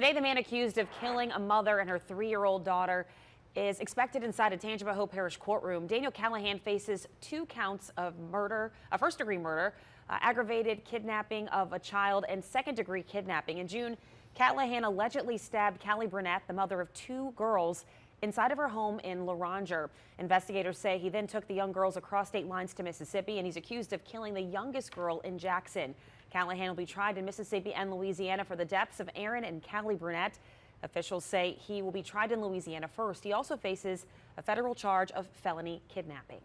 Today, the man accused of killing a mother and her 3-year-old daughter is expected inside a Tangipahoa Parish courtroom. Daniel Callahan faces 2 counts of murder, a first-degree murder, aggravated kidnapping of a child, and second-degree kidnapping. In June, Callahan allegedly stabbed Callie Burnett, the mother of 2 girls, inside of her home in Loranger. Investigators say he then took the young girls across state lines to Mississippi, and he's accused of killing the youngest girl in Jackson. Callahan will be tried in Mississippi and Louisiana for the deaths of Aaron and Callie Burnett. Officials say he will be tried in Louisiana first. He also faces a federal charge of felony kidnapping.